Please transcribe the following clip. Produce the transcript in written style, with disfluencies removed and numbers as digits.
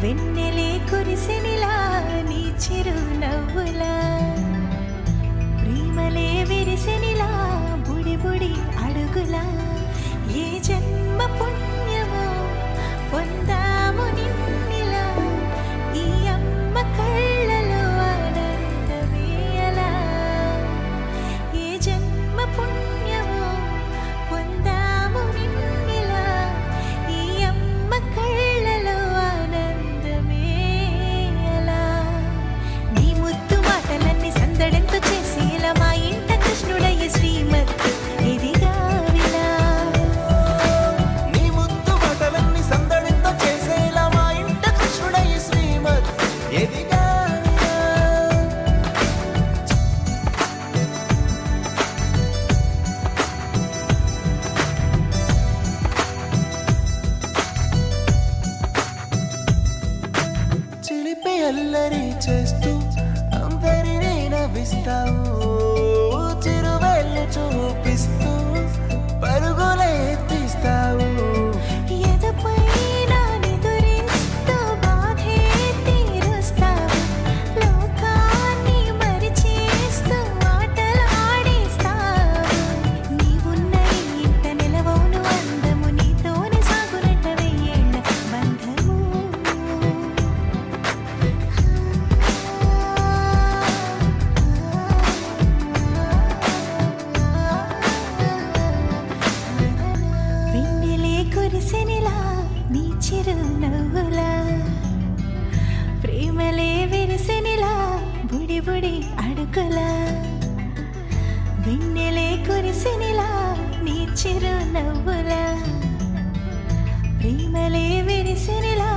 వెన్నెలే కురిసెనిలా నీ చిరునవ్వులా ప్రేమలే విరిసెనిలా బుడి బుడి అడుగులా ఏ జన్మ పుణ్యమో పొందాము నిన్నిలా ఈ అమ్మ కళ్ళలో ఆనందమే అలా ఏ జన్మ పుణ్యమో పొందాము నిన్నిలా ఈ అమ్మ కళ్ళలో ఆనందమే అలా నీ ముద్దు మాటలన్నీ సందడెంతో చేసేలా మా ఇంట కృష్ణుడయ్య శ్రీమత్ ఇదిగా విలా నీ ముద్దు మాటలన్నీ సందడితో చేసేలా మా ఇంట కృష్ణుడయ్య శ్రీమత్ ఎదిగా చిలిపి అల్లరి చేస్తూ అందరినీ నవ్విస్తావు చిరువెళ్ళు చూపిస్తూ పరుగులే ఎత్తిస్తావు ఎదపై నానెదురిస్తూ బాధే తీరుస్తావు లోకాన్ని మరిచేస్తూ ఆటలాడిస్తావు నీవున్న ఈ ఇంట నిలవవును అందము నీతోనే సాగునట్ట వెయ్యేళ్ళ బంధము వెన్నెలే కురిసెనిలా నీ చిరునవ్వులా ప్రేమలే విరిసెనిలా బుడి బుడి అడుగులా వెన్నెలే కురిసెనిలా నీ చిరునవ్వులా ప్రేమలే విరిసెనిలా